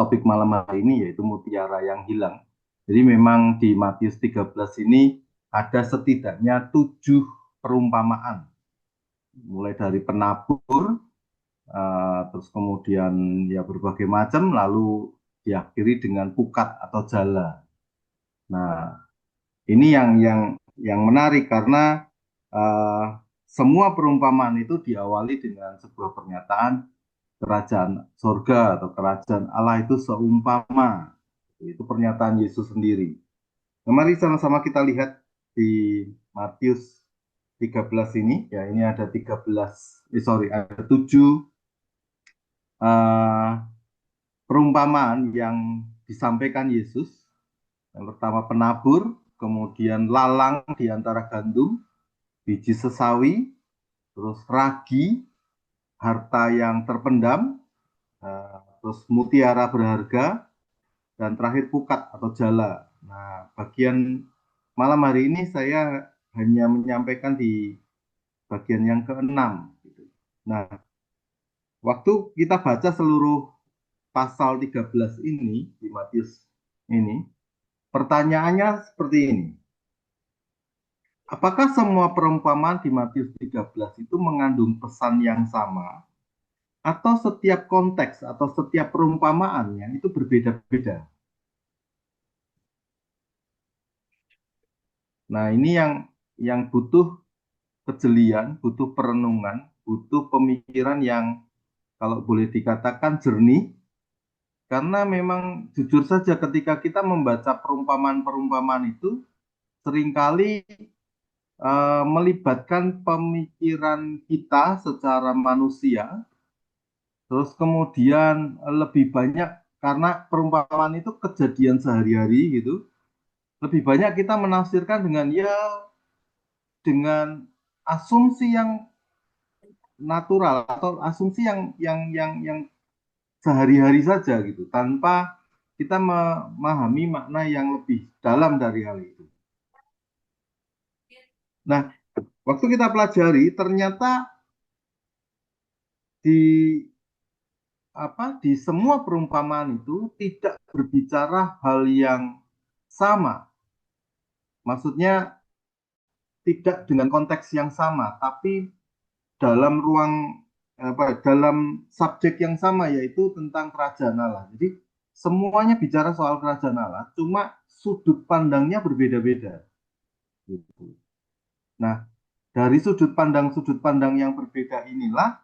topik malam hari ini yaitu mutiara yang hilang. Jadi memang di Matius 13 ini ada setidaknya 7 perumpamaan. Mulai dari penabur, terus kemudian ya berbagai macam, lalu diakhiri dengan pukat atau jala. Nah, ini yang menarik karena eh, semua perumpamaan itu diawali dengan sebuah pernyataan kerajaan surga atau kerajaan Allah itu seumpama. Itu pernyataan Yesus sendiri. Nah, mari sama-sama kita lihat di Matius 13 ini. Ya, ini ada 13, ada 7 eh, perumpamaan yang disampaikan Yesus. Yang pertama penabur, kemudian lalang di antara gandum, biji sesawi, terus ragi, harta yang terpendam, terus mutiara berharga, dan terakhir pukat atau jala. Nah, bagian malam hari ini saya hanya menyampaikan di bagian yang keenam. Nah, waktu kita baca seluruh pasal 13 ini di Matius ini, pertanyaannya seperti ini. Apakah semua perumpamaan di Matius 13 itu mengandung pesan yang sama atau setiap konteks atau setiap perumpamaannya itu berbeda-beda? Nah, ini yang butuh kejelian, butuh perenungan, butuh pemikiran yang kalau boleh dikatakan jernih, karena memang jujur saja ketika kita membaca perumpamaan-perumpamaan itu seringkali melibatkan pemikiran kita secara manusia, terus kemudian lebih banyak karena perumpamaan itu kejadian sehari-hari gitu, lebih banyak kita menafsirkan dengan asumsi yang natural atau asumsi yang sehari-hari saja gitu tanpa kita memahami makna yang lebih dalam dari hal itu. Nah, waktu kita pelajari ternyata di di semua perumpamaan itu tidak berbicara hal yang sama. Maksudnya tidak dengan konteks yang sama, tapi dalam dalam subjek yang sama yaitu tentang kerajaan Allah. Jadi semuanya bicara soal kerajaan Allah, cuma sudut pandangnya berbeda-beda. Gitu. Nah, dari sudut pandang yang berbeda inilah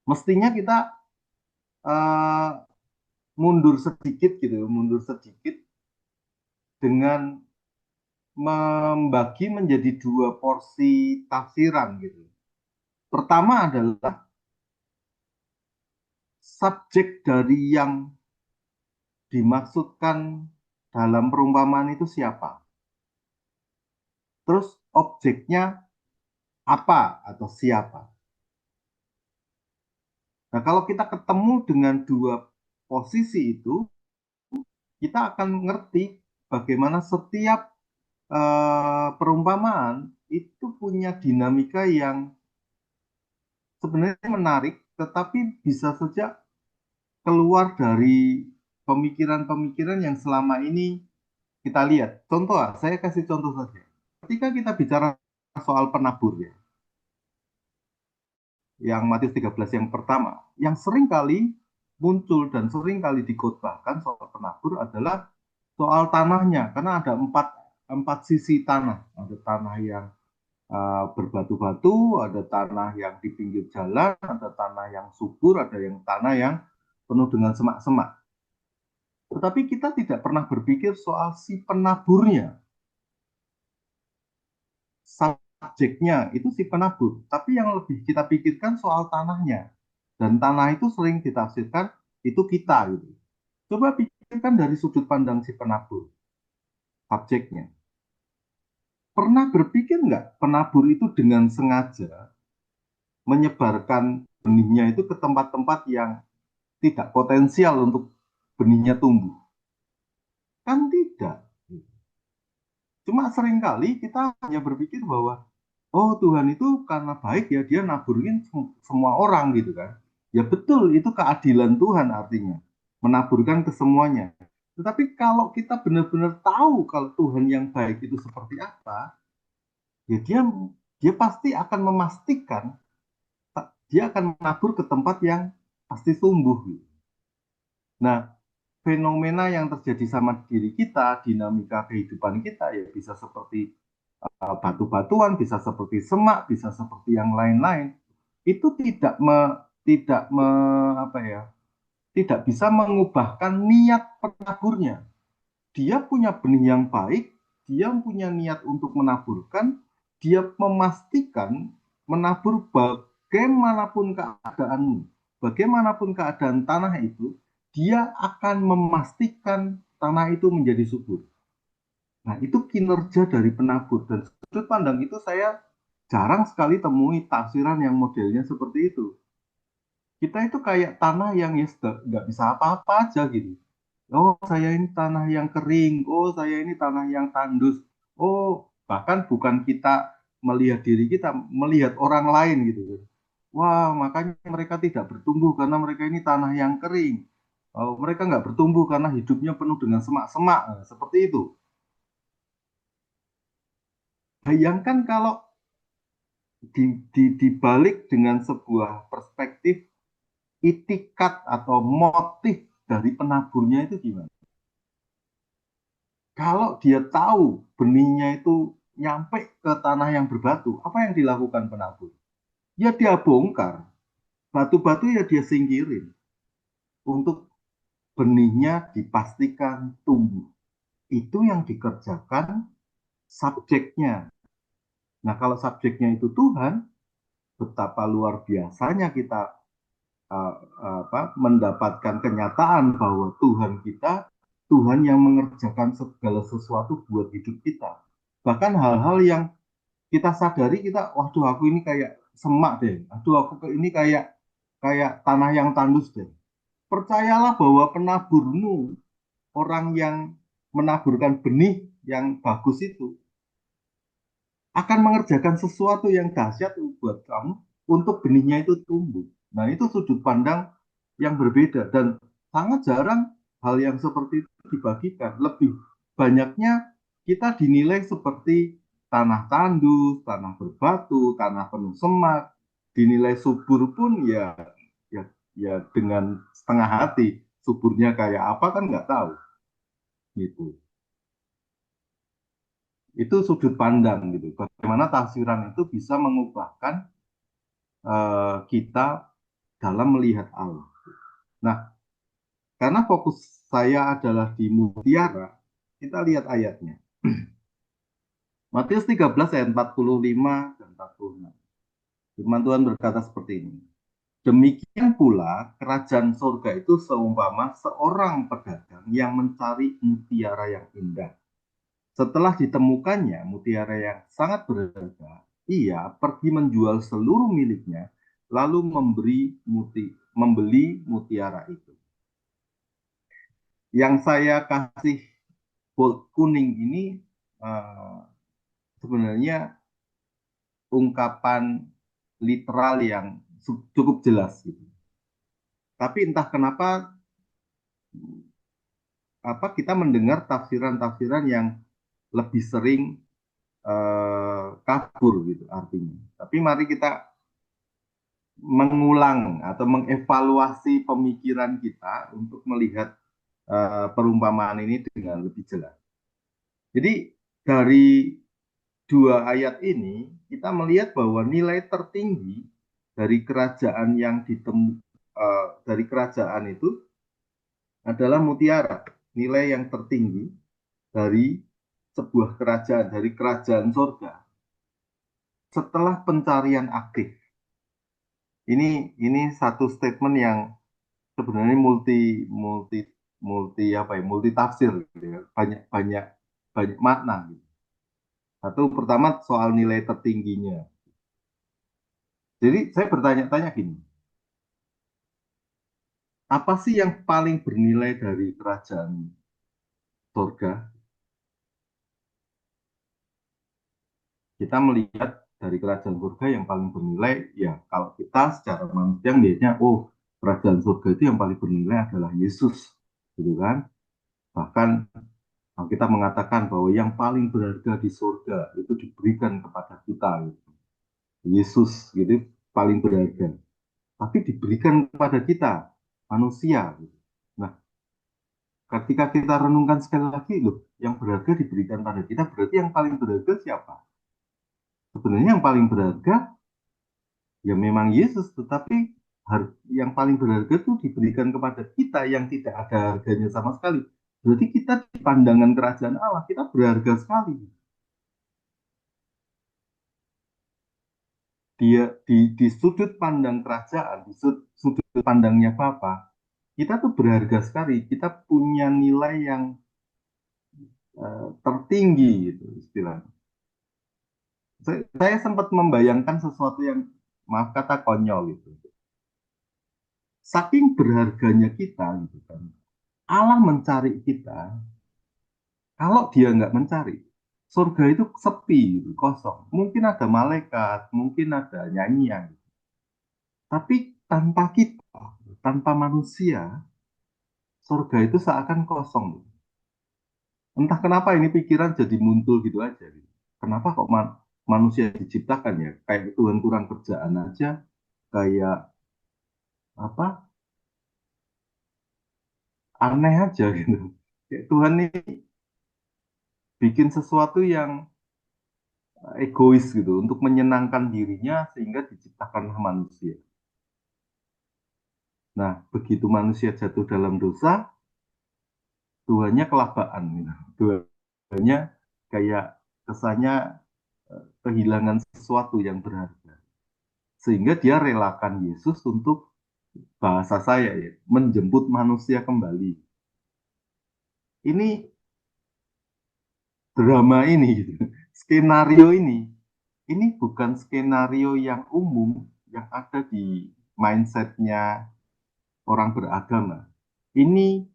mestinya kita uh, mundur sedikit gitu, mundur sedikit dengan membagi menjadi dua porsi tafsiran gitu. Pertama adalah subjek dari yang dimaksudkan dalam perumpamaan itu siapa. Terus objeknya apa atau siapa. Nah, kalau kita ketemu dengan dua posisi itu, kita akan mengerti bagaimana setiap perumpamaan itu punya dinamika yang sebenarnya menarik, tetapi bisa saja keluar dari pemikiran-pemikiran yang selama ini kita lihat. Contoh, saya kasih contoh saja. Ketika kita bicara soal penabur ya, yang Matius 13 yang pertama, yang sering kali muncul dan sering kali dikhotbahkan soal penabur adalah soal tanahnya, karena ada empat sisi tanah. Ada tanah yang berbatu-batu, ada tanah yang di pinggir jalan, ada tanah yang subur, ada yang tanah yang penuh dengan semak-semak. Tetapi kita tidak pernah berpikir soal si penaburnya. Subjeknya itu si penabur. Tapi yang lebih kita pikirkan soal tanahnya. Dan tanah itu sering ditafsirkan itu kita gitu. Coba pikirkan dari sudut pandang si penabur, subjeknya. Pernah berpikir nggak penabur itu dengan sengaja menyebarkan benihnya itu ke tempat-tempat yang tidak potensial untuk benihnya tumbuh? Kan tidak. Cuma seringkali kita hanya berpikir bahwa oh Tuhan itu karena baik ya dia naburin semua orang gitu kan. Ya betul itu keadilan Tuhan artinya. menaburkan ke semuanya. Tetapi kalau kita benar-benar tahu kalau Tuhan yang baik itu seperti apa, ya dia pasti akan memastikan dia akan menabur ke tempat yang pasti tumbuh. Gitu. Nah, fenomena yang terjadi sama diri kita, dinamika kehidupan kita ya bisa seperti batu-batuan, bisa seperti semak, bisa seperti yang lain-lain. Itu tidak apa ya, tidak bisa mengubahkan niat penaburnya. Dia punya benih yang baik, dia punya niat untuk menaburkan, dia memastikan menabur bagaimanapun keadaanmu, bagaimanapun keadaan tanah itu, dia akan memastikan tanah itu menjadi subur. Nah, itu kinerja dari penabur. Dan sudut pandang itu saya jarang sekali temui tafsiran yang modelnya seperti itu. Kita itu kayak tanah yang ya nggak bisa apa-apa aja gitu. Oh, saya ini tanah yang kering. Oh, saya ini tanah yang tandus. Oh, bahkan bukan kita melihat diri kita, melihat orang lain gitu. Wah, makanya mereka tidak bertumbuh karena mereka ini tanah yang kering. Oh, mereka nggak bertumbuh karena hidupnya penuh dengan semak-semak. Nah, seperti itu. Bayangkan kalau dibalik dengan sebuah perspektif itikat atau motif dari penaburnya itu gimana? Kalau dia tahu benihnya itu nyampe ke tanah yang berbatu, apa yang dilakukan penabur? Ya dia bongkar, batu-batu ya dia singkirin untuk benihnya dipastikan tumbuh. Itu yang dikerjakan subjeknya. Nah, kalau subjeknya itu Tuhan, betapa luar biasanya kita mendapatkan kenyataan bahwa Tuhan kita Tuhan yang mengerjakan segala sesuatu buat hidup kita. Bahkan hal-hal yang kita sadari kita, waduh aku ini kayak semak deh, aduh aku ini kayak kayak tanah yang tandus deh. Percayalah bahwa penaburmu, orang yang menaburkan benih yang bagus itu akan mengerjakan sesuatu yang dahsyat buat kamu untuk benihnya itu tumbuh. Nah, itu sudut pandang yang berbeda dan sangat jarang hal yang seperti itu dibagikan. Lebih banyaknya kita dinilai seperti tanah tandus, tanah berbatu, tanah penuh semak, dinilai subur pun ya dengan setengah hati. Suburnya kayak apa kan nggak tahu gitu. Itu sudut pandang gitu. Bagaimana tafsiran itu bisa mengubahkan kita dalam melihat Allah. Nah, karena fokus saya adalah di mutiara, kita lihat ayatnya. Matius 13 ayat 45 dan 46. Firman Tuhan berkata seperti ini. Demikian pula kerajaan surga itu seumpama seorang pedagang yang mencari mutiara yang indah. Setelah ditemukannya mutiara yang sangat berharga, ia pergi menjual seluruh miliknya, lalu membeli mutiara itu. Yang saya kasih bold kuning ini uh, sebenarnya ungkapan literal yang cukup jelas gitu. Tapi entah kenapa kita mendengar tafsiran-tafsiran yang lebih sering kabur gitu artinya. Tapi mari kita mengulang atau mengevaluasi pemikiran kita untuk melihat perumpamaan ini dengan lebih jelas. Jadi dari dua ayat ini kita melihat bahwa nilai tertinggi dari kerajaan dari kerajaan itu adalah mutiara, nilai yang tertinggi dari sebuah kerajaan, dari kerajaan surga setelah pencarian aktif. Ini satu statement yang sebenarnya multi multi apa ya, multi tafsir gitu ya. Banyak banyak banyak makna gitu. Satu pertama soal nilai tertingginya. Jadi saya bertanya-tanya gini, apa sih yang paling bernilai dari kerajaan surga? Kita melihat dari kerajaan surga yang paling bernilai, ya kalau kita secara manusia melihatnya, oh kerajaan surga itu yang paling bernilai adalah Yesus. gitu kan? Bahkan kita mengatakan bahwa yang paling berharga di surga itu diberikan kepada kita, gitu. Yesus, gitu, paling berharga. Tapi diberikan kepada kita, manusia, gitu. Nah, ketika kita renungkan sekali lagi, loh, yang berharga diberikan pada kita, berarti yang paling berharga siapa? Sebenarnya yang paling berharga ya memang Yesus, tetapi yang paling berharga itu diberikan kepada kita yang tidak ada harganya sama sekali. Berarti kita di pandangan kerajaan Allah, kita berharga sekali. Dia di sudut pandang kerajaan, di sudut pandangnya Bapa, kita tuh berharga sekali. Kita punya nilai yang tertinggi gitu istilahnya. Saya sempat membayangkan sesuatu yang maaf kata konyol gitu. Saking berharganya kita gitu kan. Allah mencari kita, kalau dia nggak mencari, surga itu sepi gitu, kosong. Mungkin ada malaikat, mungkin ada nyanyian. Tapi tanpa kita, tanpa manusia, surga itu seakan kosong. Entah kenapa ini pikiran jadi muncul gitu aja, gitu. Kenapa kok manusia diciptakan ya? Kayak Tuhan kurang kerjaan aja, kayak apa? Aneh aja gitu. Kayak Tuhan ini bikin sesuatu yang egois gitu untuk menyenangkan dirinya sehingga diciptakanlah manusia. Nah, begitu manusia jatuh dalam dosa, Tuhannya kelabaan gitu. Tuhannya kayak kesannya kehilangan sesuatu yang berharga. Sehingga dia relakan Yesus untuk bahasa saya ya, menjemput manusia kembali. Ini drama ini gitu. Skenario ini bukan skenario yang umum yang ada di mindsetnya orang beragama. Ini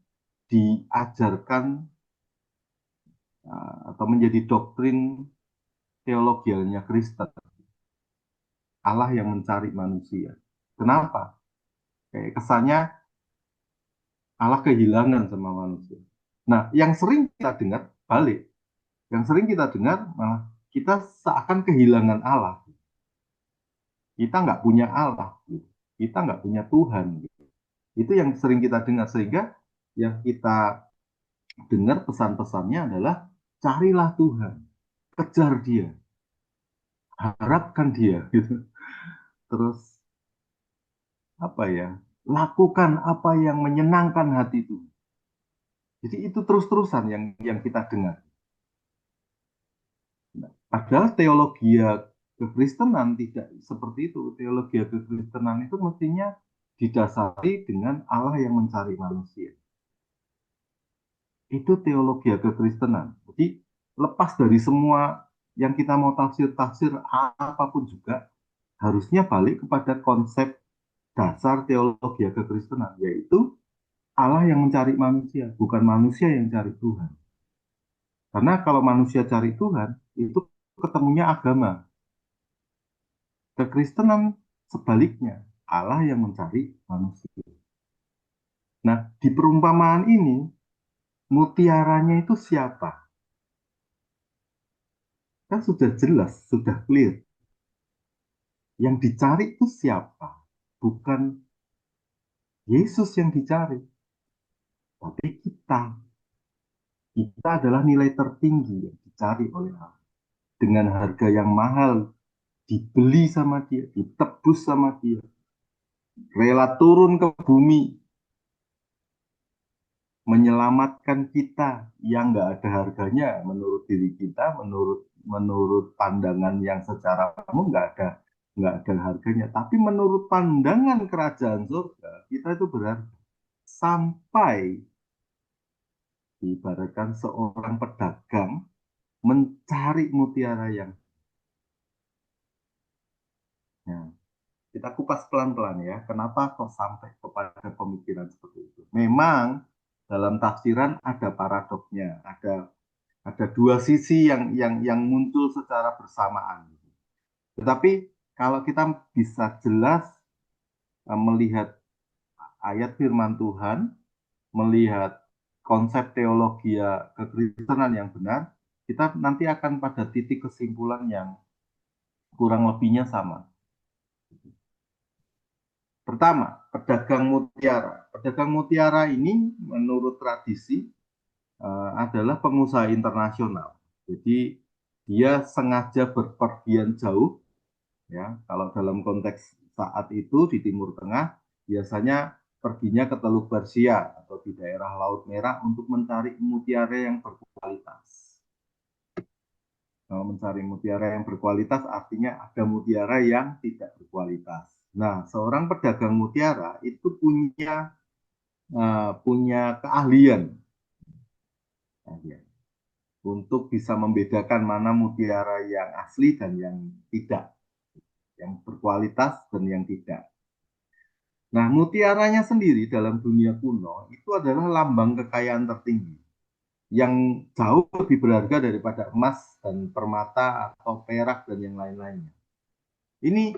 diajarkan atau menjadi doktrin teologialnya Kristen. Allah yang mencari manusia. Kenapa? Kayak kesannya Allah kehilangan sama manusia. Nah, yang sering kita dengar balik. Yang sering kita dengar malah kita seakan kehilangan Allah. Kita nggak punya Allah. Gitu. Kita nggak punya Tuhan. Gitu. Itu yang sering kita dengar. Sehingga yang kita dengar pesan-pesannya adalah carilah Tuhan. Kejar dia. Harapkan dia. Gitu. Terus apa ya? Lakukan apa yang menyenangkan hati Tuhan. Jadi itu terus-terusan yang kita dengar. Nah, padahal teologi kekristenan tidak seperti itu. Teologi kekristenan itu mestinya didasari dengan Allah yang mencari manusia. Itu teologi kekristenan. Jadi lepas dari semua yang kita mau tafsir-tafsir apapun juga, harusnya balik kepada konsep dasar teologi kekristenan, yaitu Allah yang mencari manusia, bukan manusia yang cari Tuhan. Karena kalau manusia cari Tuhan, itu ketemunya agama. Kekristenan sebaliknya, Allah yang mencari manusia. Nah, di perumpamaan ini, mutiaranya itu siapa? Kan sudah jelas, sudah clear. Yang dicari itu siapa? Bukan Yesus yang dicari, tapi kita. Kita adalah nilai tertinggi yang dicari oleh Allah. Dengan harga yang mahal, dibeli sama dia, ditebus sama dia. Rela turun ke bumi, menyelamatkan kita yang nggak ada harganya menurut diri kita, menurut menurut pandangan yang secara umum nggak ada harganya. Tapi menurut pandangan kerajaan surga, kita itu berharga. Sampai diibaratkan seorang pedagang mencari mutiara yang ya, kita kupas pelan-pelan ya. Kenapa kok sampai kepada pemikiran seperti itu? Memang dalam tafsiran ada paradoksnya, ada dua sisi yang muncul secara bersamaan. Tetapi kalau kita bisa jelas melihat ayat firman Tuhan, melihat konsep teologi kekristenan yang benar, kita nanti akan pada titik kesimpulan yang kurang lebihnya sama. Pertama, pedagang mutiara. Pedagang mutiara ini menurut tradisi adalah pengusaha internasional. Jadi dia sengaja berpergian jauh, ya. Kalau dalam konteks saat itu di Timur Tengah biasanya perginya ke Teluk Persia atau di daerah Laut Merah untuk mencari mutiara yang berkualitas. Kalau mencari mutiara yang berkualitas artinya ada mutiara yang tidak berkualitas. Nah, seorang pedagang mutiara itu punya keahlian untuk bisa membedakan mana mutiara yang asli dan yang tidak, yang berkualitas dan yang tidak. Nah, mutiaranya sendiri dalam dunia kuno itu adalah lambang kekayaan tertinggi yang jauh lebih berharga daripada emas dan permata atau perak dan yang lain-lainnya. Ini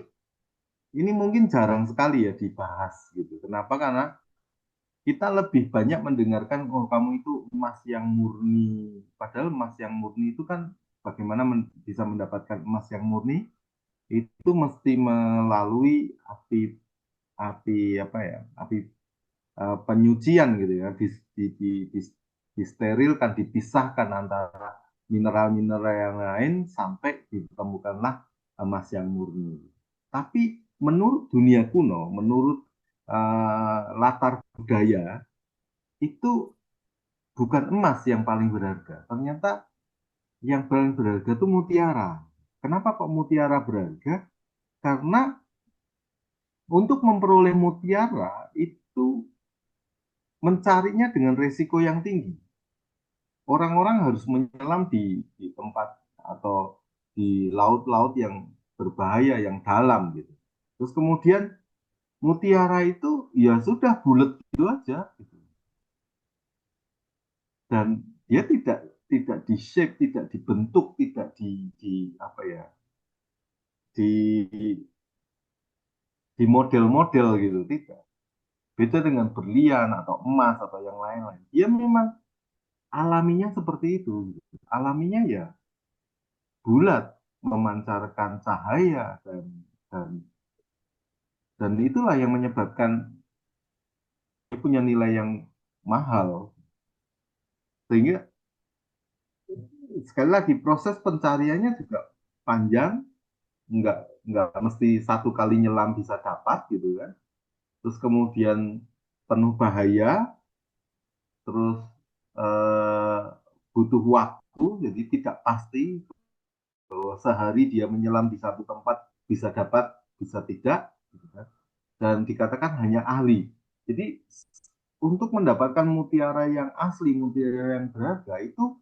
ini mungkin jarang sekali ya dibahas gitu. Kenapa? Karena kita lebih banyak mendengarkan, oh kamu itu emas yang murni. Padahal emas yang murni itu kan bagaimana bisa mendapatkan emas yang murni? Itu mesti melalui api apa ya? Api penyucian gitu ya. Disterilkan, dipisahkan antara mineral-mineral yang lain sampai ditemukanlah emas yang murni. Tapi menurut dunia kuno, menurut latar budaya, itu bukan emas yang paling berharga. Ternyata yang paling berharga itu mutiara. Kenapa kok mutiara berharga? Karena untuk memperoleh mutiara itu mencarinya dengan resiko yang tinggi. Orang-orang harus menyelam di tempat atau di laut-laut yang berbahaya, yang dalam gitu. Terus kemudian mutiara itu ya sudah bulat gitu aja gitu. Dan dia tidak di shape, tidak dibentuk, tidak di apa ya, di di model-model gitu, tidak. Beda dengan berlian atau emas atau yang lain-lain. Dia memang alaminya seperti itu gitu. Alaminya ya bulat, memancarkan cahaya dan dan itulah yang menyebabkan dia punya nilai yang mahal. Sehingga sekali lagi proses pencariannya juga panjang, nggak nggak mesti satu kali nyelam bisa dapat gitu kan. Terus kemudian penuh bahaya, terus eh, butuh waktu, jadi tidak pasti bahwa sehari dia menyelam di satu tempat bisa dapat, bisa tidak, gitu kan. Dan dikatakan hanya ahli. Jadi untuk mendapatkan mutiara yang asli, mutiara yang berharga itu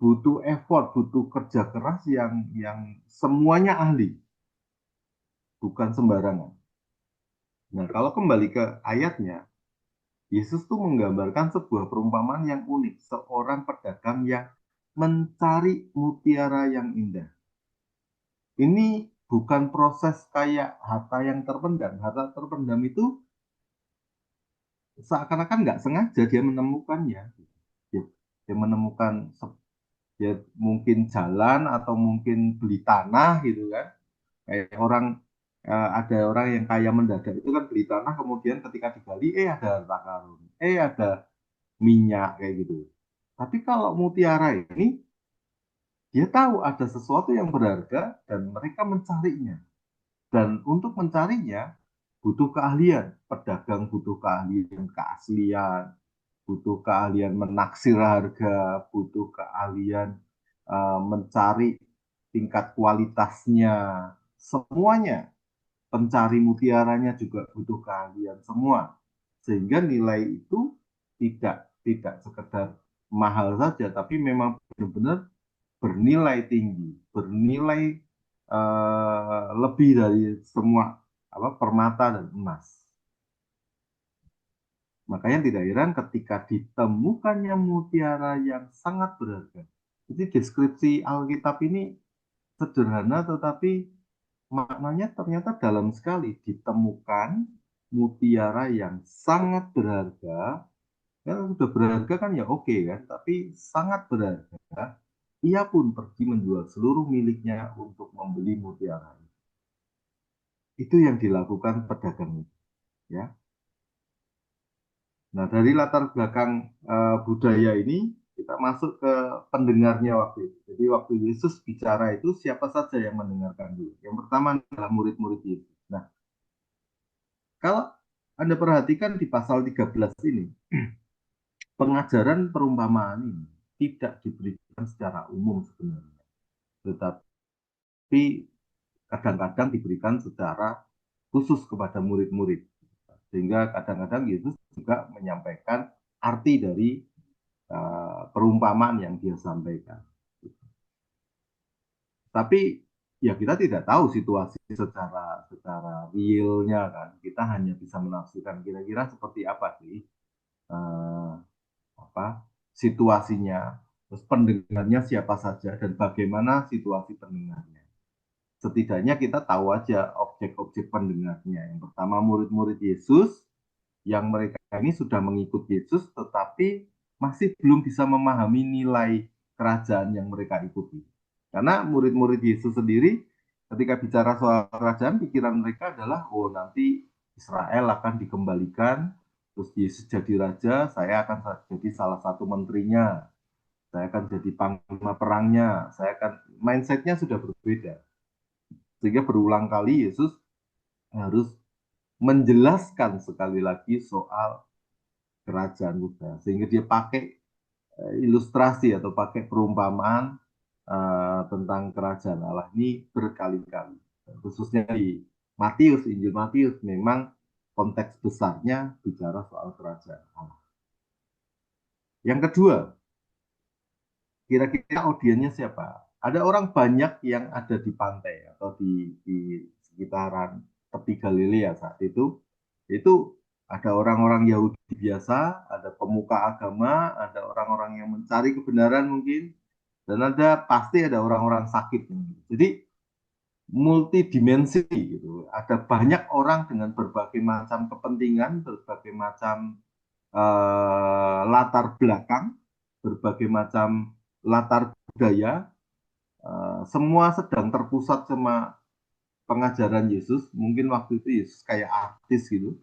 butuh effort, butuh kerja keras yang semuanya ahli, bukan sembarangan. Nah, kalau kembali ke ayatnya, Yesus tuh menggambarkan sebuah perumpamaan yang unik, seorang pedagang yang mencari mutiara yang indah. Ini bukan proses kayak harta yang terpendam. Harta terpendam itu seakan-akan nggak sengaja dia menemukannya. Dia menemukan ya mungkin jalan atau mungkin beli tanah gitu kan. Kayak ada orang yang kaya mendadak itu kan beli tanah kemudian ketika digali ada harta karun, ada minyak kayak gitu. Tapi kalau mutiara ini dia tahu ada sesuatu yang berharga dan mereka mencarinya. Dan untuk mencarinya butuh keahlian. Pedagang butuh keahlian, keaslian, butuh keahlian menaksir harga, butuh keahlian mencari tingkat kualitasnya. Semuanya, pencari mutiaranya juga butuh keahlian semua. Sehingga nilai itu tidak sekedar mahal saja, tapi memang benar-benar bernilai tinggi, bernilai lebih dari semua apa permata dan emas. Makanya tidak heran ketika ditemukannya mutiara yang sangat berharga. Jadi deskripsi Alkitab ini sederhana tetapi maknanya ternyata dalam sekali. Ditemukan mutiara yang sangat berharga Karena sudah berharga kan ya oke kan, tapi sangat berharga. Ia pun pergi menjual seluruh miliknya untuk membeli mutiara. Itu yang dilakukan pedagang itu, ya. Nah, dari latar belakang budaya ini kita masuk ke pendengarnya waktu itu. Jadi waktu Yesus bicara itu siapa saja yang mendengarkan dulu. Yang pertama adalah murid-murid Yesus. Nah, kalau Anda perhatikan di pasal 13 ini, pengajaran perumpamaan ini tidak diberikan secara umum sebenarnya, tetapi kadang-kadang diberikan secara khusus kepada murid-murid. Sehingga kadang-kadang Yesus juga menyampaikan arti dari perumpamaan yang dia sampaikan. Tapi ya kita tidak tahu situasi secara realnya kan. Kita hanya bisa menafsirkan kira-kira seperti apa sih eh, apa situasinya, terus pendengarnya siapa saja dan bagaimana situasi pendengarnya. Setidaknya kita tahu aja objek-objek pendengarnya. Yang pertama murid-murid Yesus yang mereka ini sudah mengikut Yesus tetapi masih belum bisa memahami nilai kerajaan yang mereka ikuti. Karena murid-murid Yesus sendiri ketika bicara soal kerajaan, pikiran mereka adalah, oh nanti Israel akan dikembalikan, terus Yesus jadi raja, saya akan jadi salah satu menterinya, saya akan jadi panglima perangnya, saya akan mindsetnya sudah berbeda. Sehingga berulang kali Yesus harus menjelaskan sekali lagi soal kerajaan Buddha, sehingga dia pakai ilustrasi atau pakai perumpamaan tentang kerajaan Allah ini berkali-kali, khususnya di Matius, Injil Matius memang konteks besarnya bicara soal kerajaan Allah. Yang kedua, kira-kira audiennya siapa? Ada orang banyak yang ada di pantai atau di sekitaran tepi Galilea saat itu ada orang-orang Yahudi biasa, ada pemuka agama, ada orang-orang yang mencari kebenaran mungkin, dan pasti ada orang-orang sakit. Jadi multidimensi gitu. Ada banyak orang dengan berbagai macam kepentingan, berbagai macam latar belakang, berbagai macam latar budaya, semua sedang terpusat sama pengajaran Yesus. Mungkin waktu itu Yesus kayak artis gitu,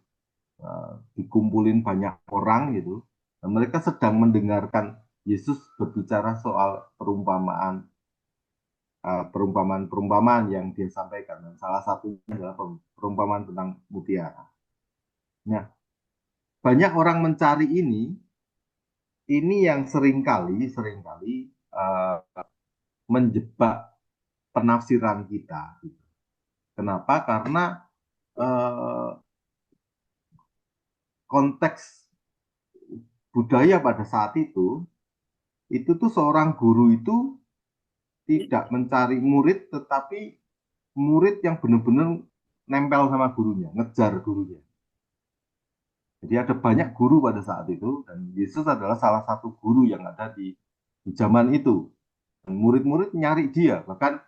dikumpulin banyak orang gitu. Dan mereka sedang mendengarkan Yesus berbicara soal perumpamaan yang dia sampaikan. Dan salah satunya adalah perumpamaan tentang mutiara. Nah, banyak orang mencari ini yang seringkali menjebak penafsiran kita. Kenapa? Karena uh, konteks budaya pada saat itu tuh seorang guru itu tidak mencari murid, tetapi murid yang benar-benar nempel sama gurunya, ngejar gurunya. Jadi ada banyak guru pada saat itu, dan Yesus adalah salah satu guru yang ada di zaman itu. Dan murid-murid nyari dia, bahkan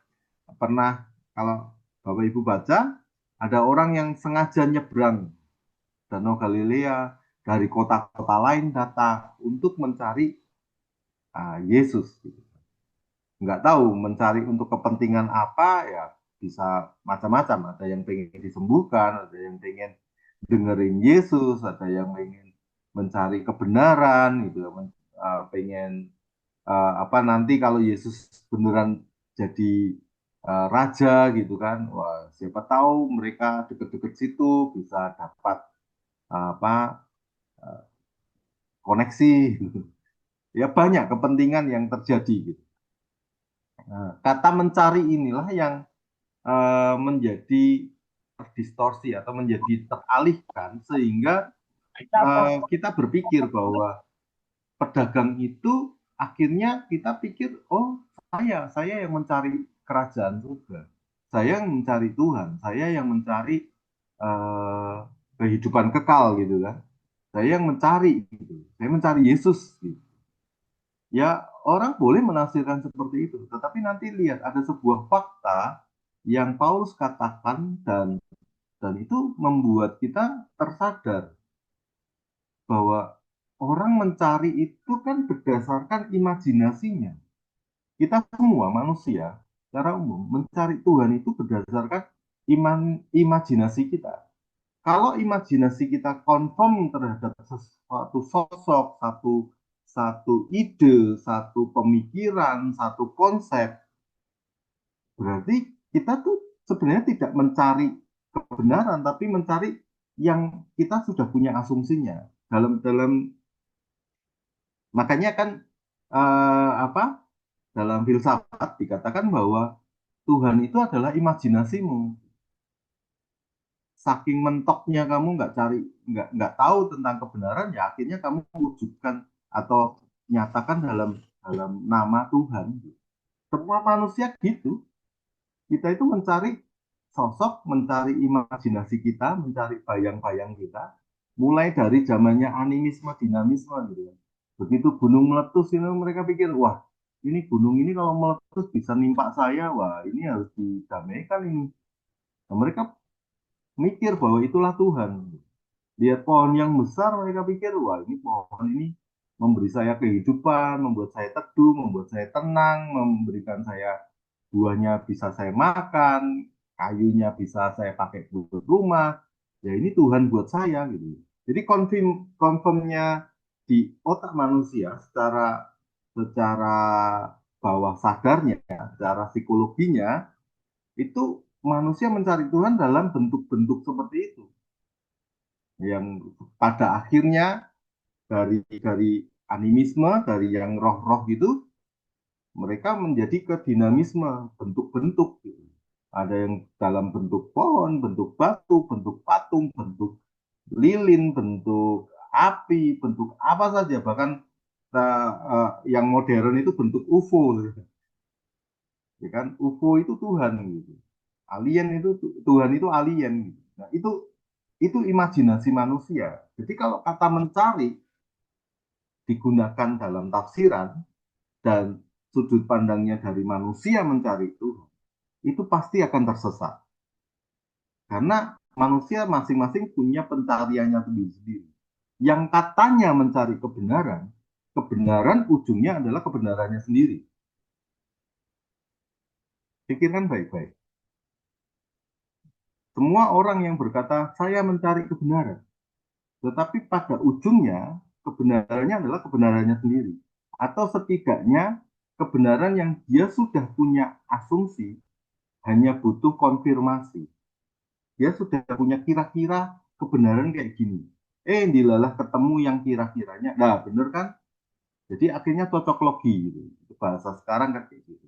pernah kalau Bapak Ibu baca, ada orang yang sengaja nyebrang Danau Galilea dari kota-kota lain datang untuk mencari Yesus. Nggak tahu mencari untuk kepentingan apa, ya bisa macam-macam. Ada yang pengen disembuhkan, ada yang pengen dengerin Yesus, ada yang pengen mencari kebenaran gitu, pengen apa nanti kalau Yesus beneran jadi raja gitu kan, wah siapa tahu mereka deket-deket situ bisa dapat apa koneksi gitu. Ya banyak kepentingan yang terjadi gitu. Nah, kata mencari inilah yang menjadi distorsi atau menjadi teralihkan sehingga kita berpikir bahwa pedagang itu akhirnya kita pikir, oh saya yang mencari kerajaan surga, saya yang mencari Tuhan, saya yang mencari uh, kehidupan kekal gitu kan, saya yang mencari gitu, saya mencari Yesus gitu. Ya, orang boleh menafsirkan seperti itu, tetapi nanti lihat ada sebuah fakta yang Paulus katakan dan itu membuat kita tersadar bahwa orang mencari itu kan berdasarkan imajinasinya. Kita semua manusia secara umum mencari Tuhan itu berdasarkan imajinasi kita. Kalau imajinasi kita konform terhadap sesuatu sosok, satu ide, satu pemikiran, satu konsep, berarti kita tuh sebenarnya tidak mencari kebenaran, tapi mencari yang kita sudah punya asumsinya. Dalam dalam makanya kan apa? Dalam filsafat dikatakan bahwa Tuhan itu adalah imajinasimu. Saking mentoknya kamu nggak cari, nggak tahu tentang kebenaran, ya akhirnya kamu wujudkan atau nyatakan dalam dalam nama Tuhan. Semua manusia gitu. Kita itu mencari sosok, mencari imajinasi kita, mencari bayang-bayang kita, mulai dari zamannya animisme, dinamisme gitu ya. Begitu gunung meletus ini mereka pikir, wah ini gunung ini kalau meletus bisa nimpa saya, wah ini harus didamaikan ini. Nah, mereka mikir bahwa itulah Tuhan. Lihat pohon yang besar, mereka pikir, wah ini pohon ini memberi saya kehidupan, membuat saya teduh, membuat saya tenang, memberikan saya buahnya bisa saya makan, kayunya bisa saya pakai buat rumah. Ya ini Tuhan buat saya gitu. Jadi konfirmnya di otak manusia secara secara bawah sadarnya, secara psikologinya itu manusia mencari Tuhan dalam bentuk-bentuk seperti itu yang pada akhirnya dari animisme, dari yang roh-roh gitu, mereka menjadi ke dinamisme, bentuk-bentuk gitu. Ada yang dalam bentuk pohon, bentuk batu, bentuk patung, bentuk lilin, bentuk api, bentuk apa saja, bahkan yang modern itu bentuk UFO, ya kan? UFO itu Tuhan gitu. Alien itu Tuhan itu alien gitu. Nah, itu imajinasi manusia. Jadi kalau kata mencari digunakan dalam tafsiran dan sudut pandangnya dari manusia mencari Tuhan, itu pasti akan tersesat. Karena manusia masing-masing punya pencariannya sendiri-sendiri. Yang katanya mencari kebenaran, kebenaran ujungnya adalah kebenarannya sendiri. Pikirkan baik-baik. Semua orang yang berkata, saya mencari kebenaran. Tetapi pada ujungnya, kebenarannya adalah kebenarannya sendiri. Atau setidaknya, kebenaran yang dia sudah punya asumsi, hanya butuh konfirmasi. Dia sudah punya kira-kira kebenaran kayak gini. Dilalah ketemu yang kira-kiranya. Nah, bener kan? Jadi akhirnya cocok logi gitu. Bahasa sekarang kan kayak gitu.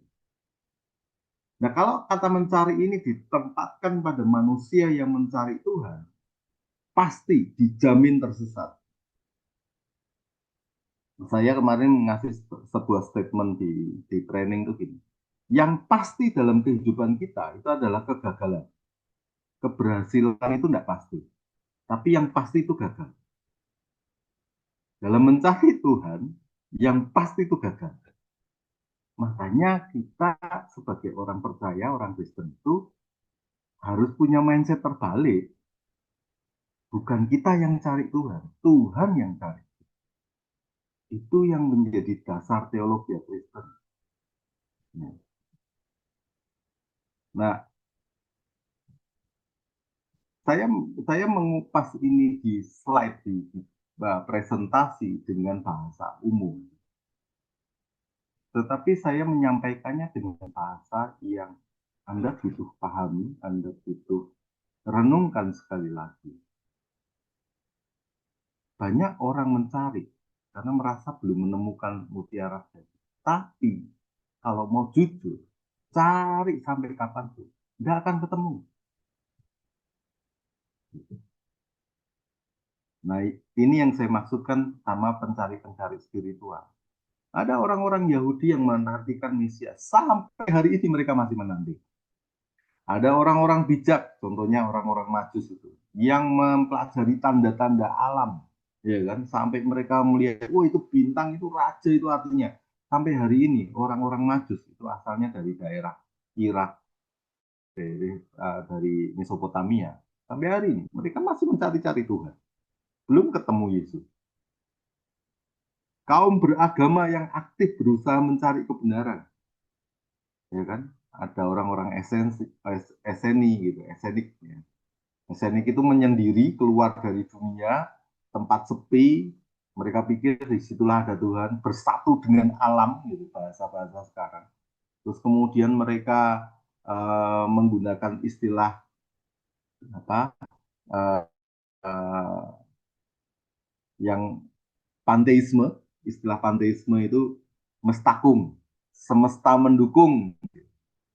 Nah, kalau kata mencari ini ditempatkan pada manusia yang mencari Tuhan, pasti dijamin tersesat. Saya kemarin ngasih sebuah statement di training itu gini. Yang pasti dalam kehidupan kita itu adalah kegagalan. Keberhasilan itu tidak pasti. Tapi yang pasti itu gagal. Dalam mencari Tuhan, yang pasti itu gagal. Makanya kita sebagai orang percaya, orang Kristen itu harus punya mindset terbalik. Bukan kita yang cari Tuhan, Tuhan yang cari. Itu yang menjadi dasar teologi Kristen. Nah, saya saya mengupas ini di slide di presentasi dengan bahasa umum. Tetapi saya menyampaikannya dengan bahasa yang Anda butuh pahami, Anda butuh renungkan sekali lagi. Banyak orang mencari karena merasa belum menemukan mutiara sejati. Tapi kalau mau jujur, cari sampai kapanpun, nggak akan ketemu. Nah, ini yang saya maksudkan sama pencari-pencari spiritual. Ada orang-orang Yahudi yang menantikan Mesias. Sampai hari ini mereka masih menanti. Ada orang-orang bijak, contohnya orang-orang Majus itu, yang mempelajari tanda-tanda alam. Ya kan, sampai mereka melihat, oh itu bintang, itu raja, itu artinya. Sampai hari ini, orang-orang Majus itu asalnya dari daerah Irak, dari Mesopotamia. Sampai hari ini, mereka masih mencari-cari Tuhan. Belum ketemu Yesus. kaum beragama yang aktif berusaha mencari kebenaran, ya kan? Ada orang-orang eseni gitu, esenik. Ya. Esenik itu menyendiri keluar dari dunia, tempat sepi. Mereka pikir disitulah ada Tuhan, bersatu dengan alam, gitu bahasa-bahasa sekarang. Terus kemudian mereka menggunakan istilah apa uh, uh, yang panteisme. Istilah panteisme itu mestakum, semesta mendukung.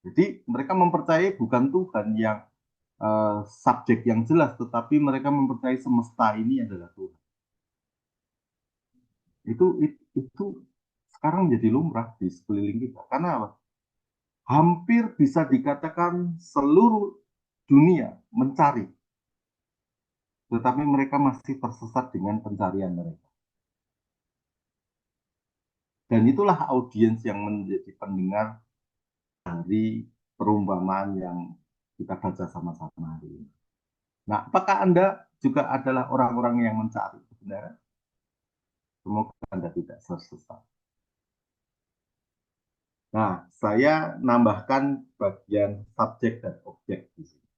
Jadi mereka mempercayai bukan Tuhan yang subjek yang jelas, tetapi mereka mempercayai semesta ini adalah Tuhan. Itu sekarang jadi lumrah di sekeliling kita. Karena apa? Hampir bisa dikatakan seluruh dunia mencari, tetapi mereka masih tersesat dengan pencarian mereka. Dan itulah audiens yang menjadi pendengar dari perumpamaan yang kita baca sama-sama hari ini. Nah, apakah Anda juga adalah orang-orang yang mencari kebenaran? Semoga Anda tidak tersesat. Nah, saya nambahkan bagian subjek dan objek di sini.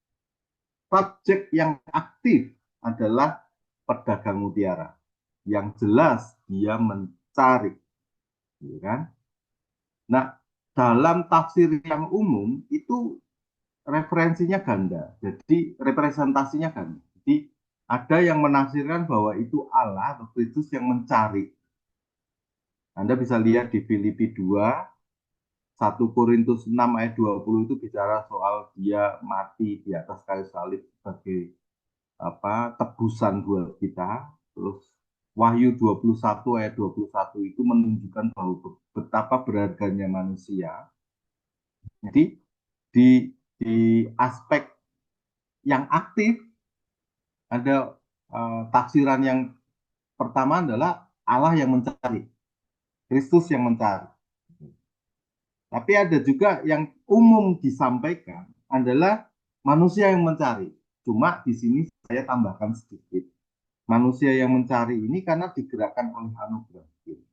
Subjek yang aktif adalah pedagang mutiara. Yang jelas dia mencari, ya kan? Nah, dalam tafsir yang umum itu referensinya ganda. Jadi representasinya ganda. Jadi ada yang menafsirkan bahwa itu Allah atau Kristus yang mencari. Anda bisa lihat di Filipi 2, 1 Korintus 6 ayat 20 itu bicara soal dia mati di atas kayu salib sebagai tebusan buat kita. Terus Wahyu 21 ayat 21 itu menunjukkan bahwa betapa berharganya manusia. Jadi di aspek yang aktif ada tafsiran yang pertama adalah Allah yang mencari, Kristus yang mencari. Tapi ada juga yang umum disampaikan adalah manusia yang mencari. Cuma di sini saya tambahkan sedikit. Manusia yang mencari ini karena digerakkan oleh anugerah.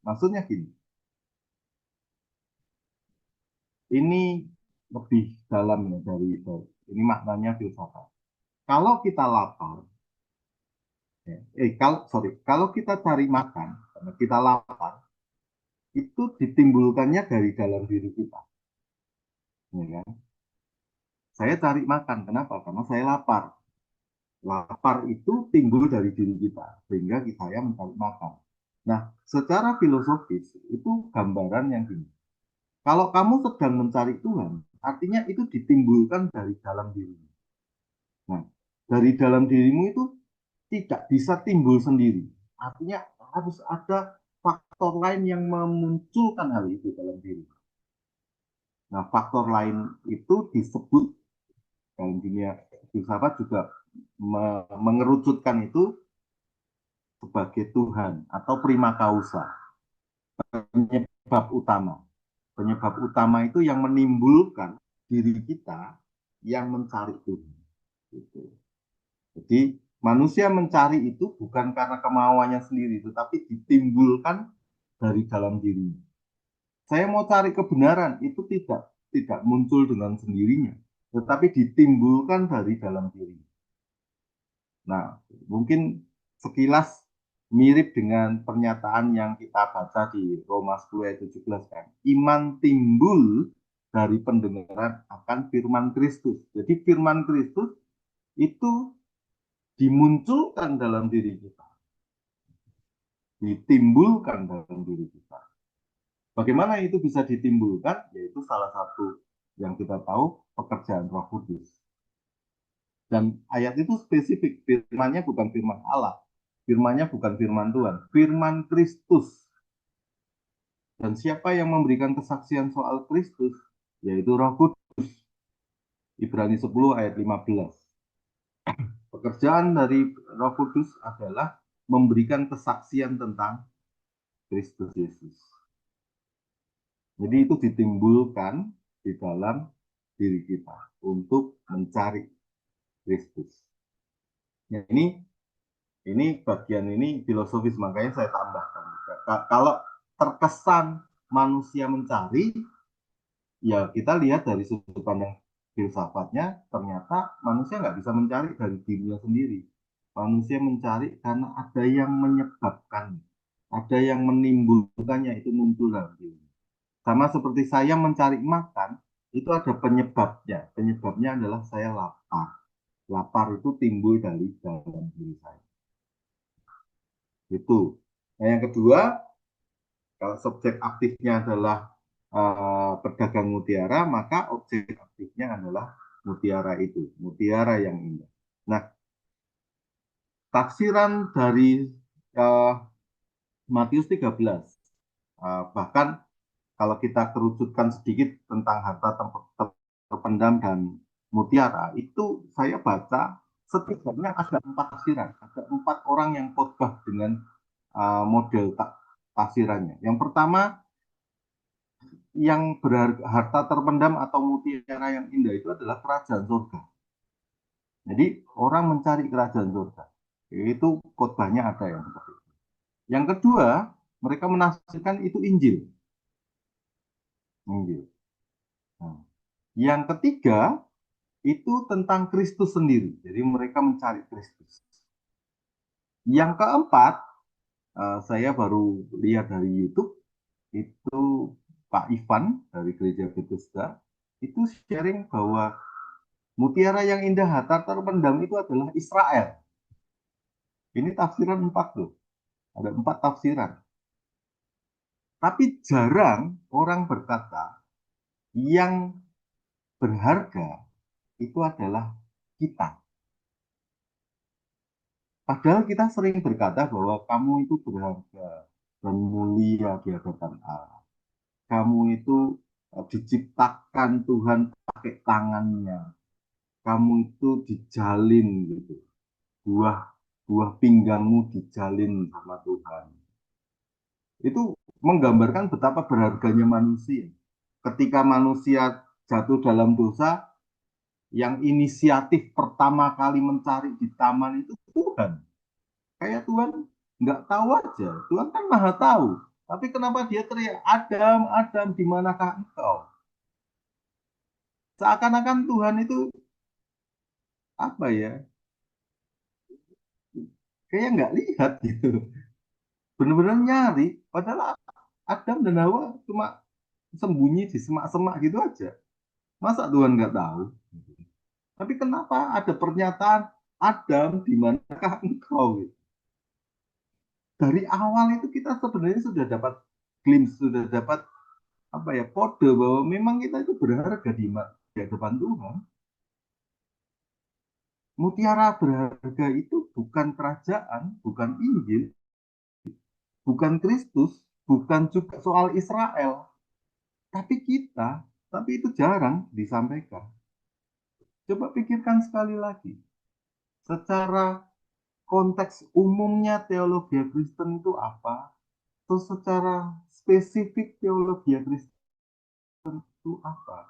Maksudnya gini, ini lebih dalam ya dari ini maknanya filsafat. Kalau kita lapar, kalau kita cari makan, karena kita lapar, itu ditimbulkannya dari dalam diri kita. Ya kan? Saya cari makan, kenapa? Karena saya lapar. Lapar itu timbul dari diri kita, sehingga saya mencari makan. Nah, secara filosofis, itu gambaran yang gini. Kalau kamu sedang mencari Tuhan, artinya itu ditimbulkan dari dalam dirimu. Nah, dari dalam dirimu itu tidak bisa timbul sendiri. Artinya harus ada faktor lain yang memunculkan hal itu dalam diri. Nah, faktor lain itu disebut dalam dunia filsafat juga mengerucutkan itu sebagai Tuhan atau prima causa, penyebab utama. Penyebab utama itu yang menimbulkan diri kita yang mencari Tuhan. Gitu. Jadi manusia mencari itu bukan karena kemauannya sendiri, tetapi ditimbulkan dari dalam dirinya. Saya mau cari kebenaran itu tidak muncul dengan sendirinya, tetapi ditimbulkan dari dalam diri. Nah, mungkin sekilas mirip dengan pernyataan yang kita baca di Roma 10 ayat 17 kan. Iman timbul dari pendengaran akan firman Kristus. Jadi firman Kristus itu dimunculkan dalam diri kita. Ditimbulkan dalam diri kita. Bagaimana itu bisa ditimbulkan? Yaitu salah satu yang kita tahu pekerjaan Roh Kudus. Dan ayat itu spesifik, firmannya bukan firman Allah, firmannya bukan firman Tuhan, firman Kristus. Dan siapa yang memberikan kesaksian soal Kristus? Yaitu Roh Kudus. Ibrani 10 ayat 15. Pekerjaan dari Roh Kudus adalah memberikan kesaksian tentang Kristus Yesus. Jadi itu ditimbulkan di dalam diri kita untuk mencari Kristus. Ya, ini bagian ini filosofis, makanya saya tambahkan. Kalau terkesan manusia mencari, ya kita lihat dari sudut pandang filsafatnya, ternyata manusia nggak bisa mencari dari dirinya sendiri. Manusia mencari karena ada yang menyebabkan, ada yang menimbulkannya, itu muncul dalam diri. Sama seperti saya mencari makan, itu ada penyebabnya. Penyebabnya adalah saya lapar. Lapar itu timbul dari dalam diri saya. Itu. Nah, yang kedua, kalau subjek aktifnya adalah pedagang mutiara, maka objek aktifnya adalah mutiara itu, mutiara yang indah. Nah, tafsiran dari uh, Matius 13, bahkan kalau kita kerucutkan sedikit tentang harta terpendam dan mutiara, itu saya baca setidaknya ada 4 tafsiran, ada 4 orang yang khotbah dengan model tafsirannya. Yang pertama, yang berharga, harta terpendam atau mutiara yang indah itu adalah kerajaan surga. Jadi orang mencari kerajaan surga. Itu khotbahnya ada yang seperti itu. Yang kedua, mereka menafsirkan itu Injil. Injil. Nah, yang ketiga, itu tentang Kristus sendiri. Jadi mereka mencari Kristus. Yang keempat, saya baru lihat dari YouTube, itu Pak Ivan dari Gereja Bethesda, itu sharing bahwa mutiara yang indah harta terpendam itu adalah Israel. Ini tafsiran 4 loh. Ada 4 tafsiran. Tapi jarang orang berkata yang berharga itu adalah kita. Padahal kita sering berkata bahwa kamu itu berharga dan mulia di hadapan Allah. Kamu itu diciptakan Tuhan pakai tangannya. Kamu itu dijalin gitu. Buah buah pinggangmu dijalin sama Tuhan. Itu menggambarkan betapa berharganya manusia. Ketika manusia jatuh dalam dosa, yang inisiatif pertama kali mencari di taman itu Tuhan. Kayak Tuhan nggak tahu aja. Tuhan kan maha tahu. Tapi kenapa dia teriak, Adam, Adam, di manakah engkau? Seakan-akan Tuhan itu apa ya? Kayak nggak lihat gitu. Benar-benar nyari. Padahal Adam dan Hawa cuma sembunyi di semak-semak gitu aja. Masa Tuhan nggak tahu? Tapi kenapa ada pernyataan Adam, di manakah engkau? Dari awal itu kita sebenarnya sudah dapat glimpse, sudah dapat apa ya, kode bahwa memang kita itu berharga di hadapan Tuhan. Mutiara berharga itu bukan kerajaan, bukan Injil, bukan Kristus, bukan juga soal Israel, tapi kita. Tapi itu jarang disampaikan. Coba pikirkan sekali lagi. Secara konteks umumnya teologi Kristen itu apa? Terus secara spesifik teologi Kristen itu apa?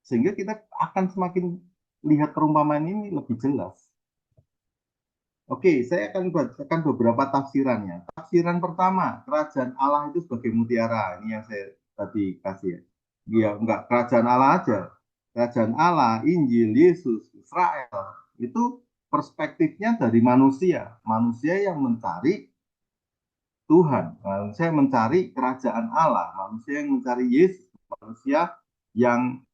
Sehingga kita akan semakin lihat perumpamaan ini lebih jelas. Oke, saya akan bacakan beberapa tafsirannya. Tafsiran pertama, kerajaan Allah itu sebagai mutiara. Ini yang saya tadi kasih ya. Ya, enggak kerajaan Allah aja. Kerajaan Allah, Injil, Yesus, Israel. Itu perspektifnya dari manusia. Manusia yang mencari Tuhan. Manusia yang mencari kerajaan Allah. Manusia yang mencari Yesus. Manusia yang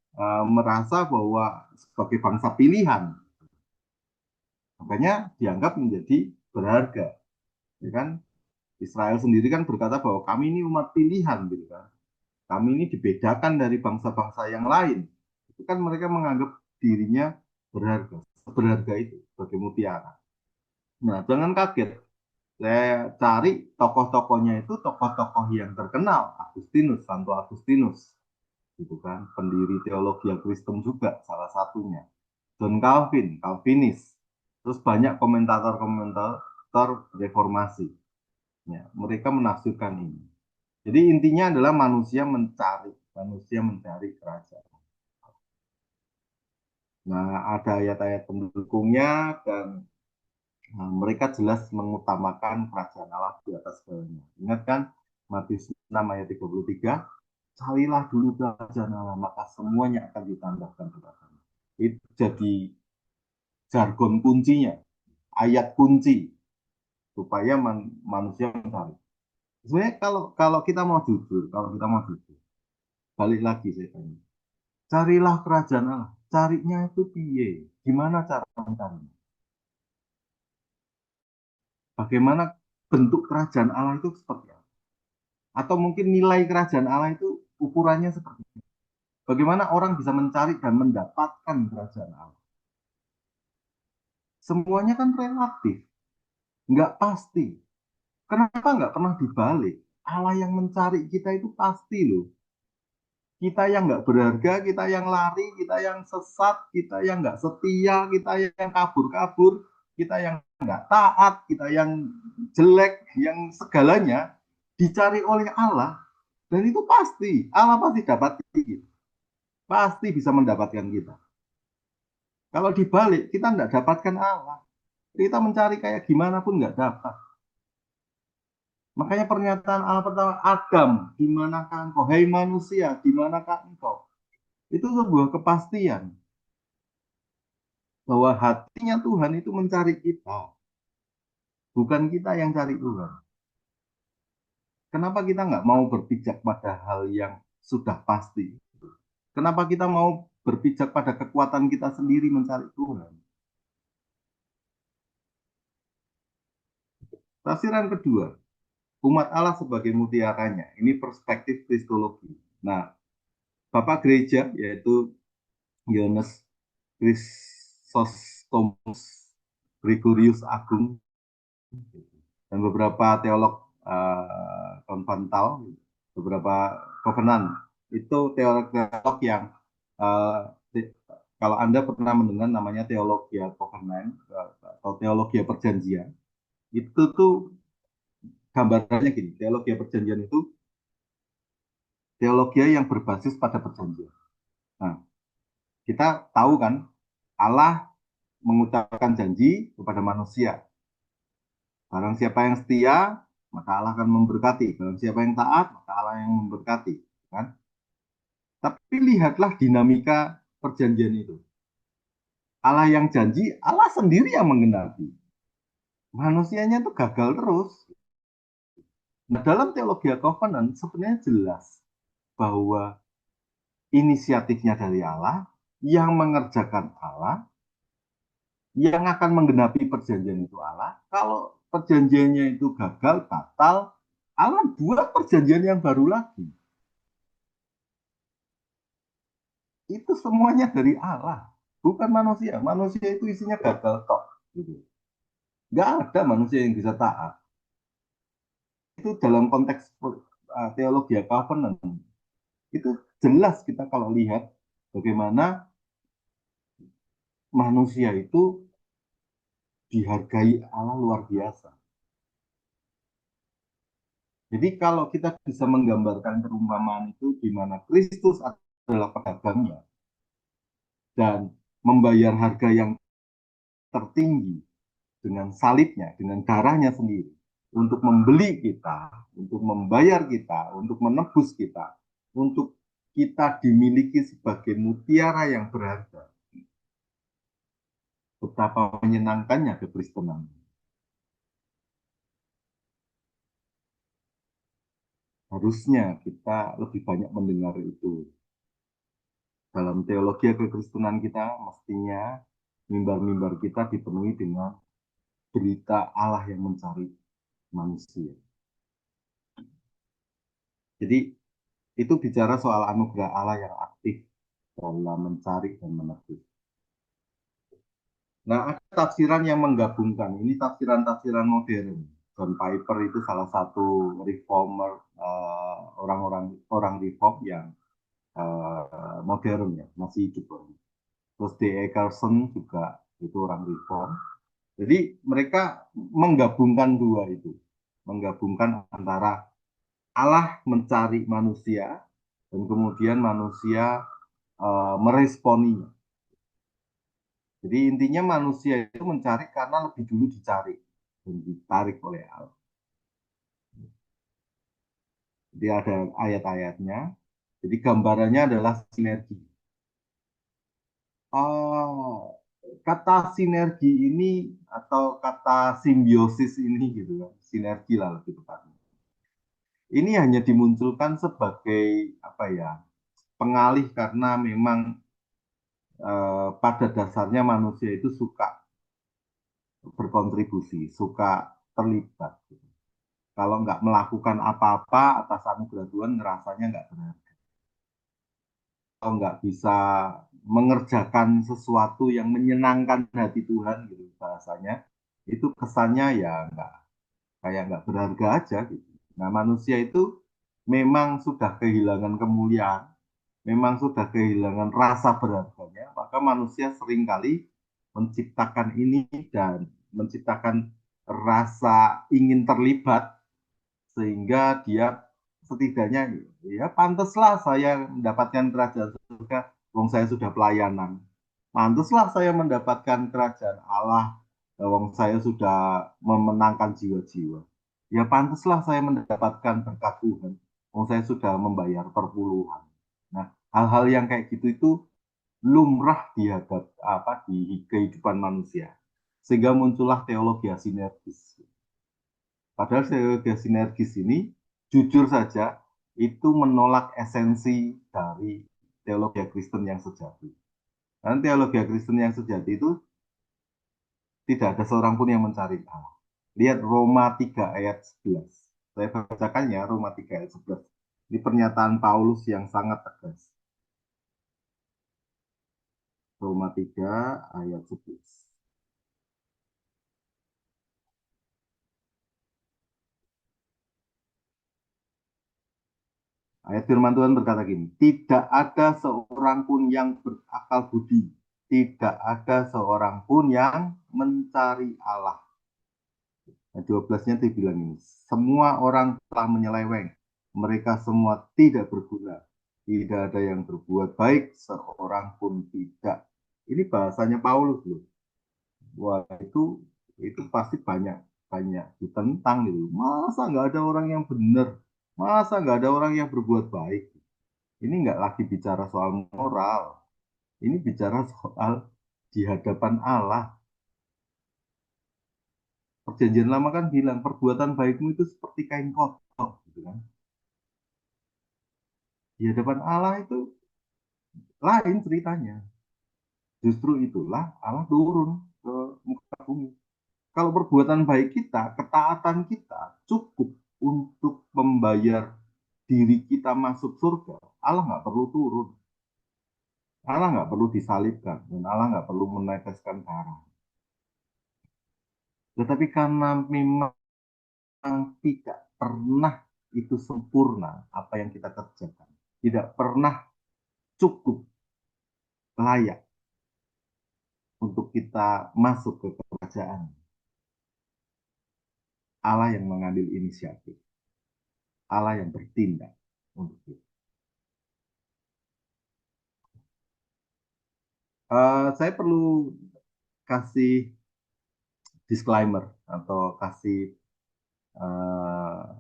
merasa bahwa sebagai bangsa pilihan. Makanya dianggap menjadi berharga. Ya kan? Israel sendiri kan berkata bahwa kami ini umat pilihan, gitu kan. Kami ini dibedakan dari bangsa-bangsa yang lain. Itu kan mereka menganggap dirinya berharga, berharga itu sebagai mutiara. Nah, jangan kaget. Saya cari tokoh-tokohnya itu tokoh-tokoh yang terkenal, Agustinus, Santo Agustinus, gitu kan, pendiri teologi Kristen juga salah satunya. John Calvin, Calvinis, terus banyak komentator-komentator reformasi. Ya, mereka menafsirkan ini. Jadi intinya adalah manusia mencari kerajaan. Nah, ada ayat-ayat pendukungnya dan mereka jelas mengutamakan kerajaan Allah di atas segalanya. Ingat kan Matius 6 ayat 33, carilah dulu kerajaan Allah, maka semuanya akan ditambahkan kepadamu. Itu jadi jargon kuncinya, ayat kunci supaya manusia mencari. Sebenarnya kalau kalau kita mau jujur, balik lagi saya tanya, carilah kerajaan Allah. Carinya itu piye? Gimana cara mencarinya? Bagaimana bentuk kerajaan Allah itu seperti apa? Atau mungkin nilai kerajaan Allah itu ukurannya seperti apa? Bagaimana orang bisa mencari dan mendapatkan kerajaan Allah? Semuanya kan relatif, nggak pasti. Kenapa nggak pernah dibalik? Allah yang mencari kita itu pasti loh. Kita yang nggak berharga, kita yang lari, kita yang sesat, kita yang nggak setia, kita yang kabur-kabur, kita yang nggak taat, kita yang jelek, yang segalanya dicari oleh Allah. Dan itu pasti, Allah pasti dapat kita. Pasti bisa mendapatkan kita. Kalau dibalik, kita nggak dapatkan Allah. Kita mencari kayak gimana pun nggak dapat. Makanya pernyataan Allah pertama, Adam, di manakah engkau? Hai manusia, di manakah engkau? Itu sebuah kepastian bahwa hatinya Tuhan itu mencari kita, bukan kita yang cari Tuhan. Kenapa kita nggak mau berpijak pada hal yang sudah pasti? Kenapa kita mau berpijak pada kekuatan kita sendiri mencari Tuhan? Tafsiran kedua, umat Allah sebagai mutiaranya. Ini perspektif kristologi. Nah, Bapak Gereja yaitu Yohanes Chrysostomus Gregorius Agung dan beberapa teolog konvental, beberapa kovenan itu teolog-teolog yang uh, kalau Anda pernah mendengar namanya teologi kovenan atau teologi perjanjian, itu tuh gambarannya gini, teologi perjanjian itu teologi yang berbasis pada perjanjian. Nah, kita tahu kan Allah mengucapkan janji kepada manusia. Barang siapa yang setia, maka Allah akan memberkati. Barang siapa yang taat, maka Allah yang memberkati. Kan? Tapi lihatlah dinamika perjanjian itu. Allah yang janji, Allah sendiri yang menggenapi. Manusianya itu gagal terus. Nah, dalam teologi covenant sebenarnya jelas bahwa inisiatifnya dari Allah, yang mengerjakan Allah, yang akan menggenapi perjanjian itu Allah. Kalau perjanjiannya itu gagal, batal, Allah buat perjanjian yang baru lagi. Itu semuanya dari Allah, bukan manusia. Manusia itu isinya gagal tok. Gitu. Nggak ada manusia yang bisa taat. Itu dalam konteks teologi covenant. Itu jelas kita kalau lihat bagaimana manusia itu dihargai Allah luar biasa. Jadi kalau kita bisa menggambarkan perumpamaan itu di mana Kristus adalah pedagangnya dan membayar harga yang tertinggi dengan salibnya, dengan darahnya sendiri untuk membeli kita, untuk membayar kita, untuk menebus kita, untuk kita dimiliki sebagai mutiara yang berharga. Betapa menyenangkannya kekristenan. Harusnya kita lebih banyak mendengar itu. Dalam teologi kekristenan kita, mestinya mimbar-mimbar kita dipenuhi dengan berita Allah yang mencari manusia. Jadi itu bicara soal anugerah Allah yang aktif dalam mencari dan menebus. Nah, ada tafsiran yang menggabungkan. Ini tafsiran-tafsiran modern. John Piper itu salah satu reformer, orang-orang orang reform yang modern ya, masih hidup. Terus D. E. Carson juga itu orang reform. Jadi mereka menggabungkan dua itu, menggabungkan antara Allah mencari manusia dan kemudian manusia meresponinya. Jadi intinya manusia itu mencari karena lebih dulu dicari dan ditarik oleh Allah. Jadi ada ayat-ayatnya. Jadi gambarannya adalah sinergi. Oh, kata sinergi ini atau kata simbiosis ini gitu kan, sinergi lah lebih tepatnya. Ini hanya dimunculkan sebagai apa ya, pengalih karena memang pada dasarnya manusia itu suka berkontribusi, suka terlibat. Gitu. Kalau nggak melakukan apa-apa atas anugerah Tuhan, ngerasanya nggak berharga. Kalau nggak bisa mengerjakan sesuatu yang menyenangkan hati Tuhan, gitu bahasanya, itu kesannya ya nggak kayak nggak berharga aja. Gitu. Nah, manusia itu memang sudah kehilangan kemuliaan, memang sudah kehilangan rasa berharganya, maka manusia seringkali menciptakan ini dan menciptakan rasa ingin terlibat sehingga dia setidaknya ya pantaslah saya mendapatkan kerajaan surga, wong saya sudah pelayanan. Pantaslah saya mendapatkan kerajaan Allah, wong saya sudah memenangkan jiwa-jiwa. Ya pantaslah saya mendapatkan berkat Tuhan, wong saya sudah membayar perpuluhan. Nah, hal-hal yang kayak gitu itu lumrah di kehidupan manusia. Sehingga muncullah teologi sinergis. Padahal teologi sinergis ini jujur saja itu menolak esensi dari teologi Kristen yang sejati. Dan teologi Kristen yang sejati itu tidak ada seorang pun yang mencari Allah. Lihat Roma 3 ayat 11. Saya bacakannya Roma 3 ayat 11. Ini pernyataan Paulus yang sangat tegas. Roma 3 ayat 11. Ayat firman Tuhan berkata gini, tidak ada seorang pun yang berakal budi, tidak ada seorang pun yang mencari Allah. Nah, 12-nya dibilang ini, semua orang telah menyeleweng, mereka semua tidak berguna, tidak ada yang berbuat baik, seorang pun tidak. Ini bahasanya Paulus loh. Wah itu pasti banyak banyak ditentang gitu. Masa nggak ada orang yang benar? Masa nggak ada orang yang berbuat baik? Ini nggak lagi bicara soal moral. Ini bicara soal di hadapan Allah. Perjanjian lama kan bilang perbuatan baikmu itu seperti kain kotor, gitu kan? Di hadapan Allah itu lain ceritanya. Justru itulah Allah turun ke muka bumi. Kalau perbuatan baik kita, ketaatan kita cukup untuk membayar diri kita masuk surga, Allah nggak perlu turun. Allah nggak perlu disalibkan dan Allah nggak perlu meneteskan darah. Tetapi karena memang tidak pernah itu sempurna apa yang kita kerjakan. Tidak pernah cukup layak untuk kita masuk ke kerajaan. Allah yang mengambil inisiatif. Allah yang bertindak untuk kita. Saya perlu kasih disclaimer atau kasih uh,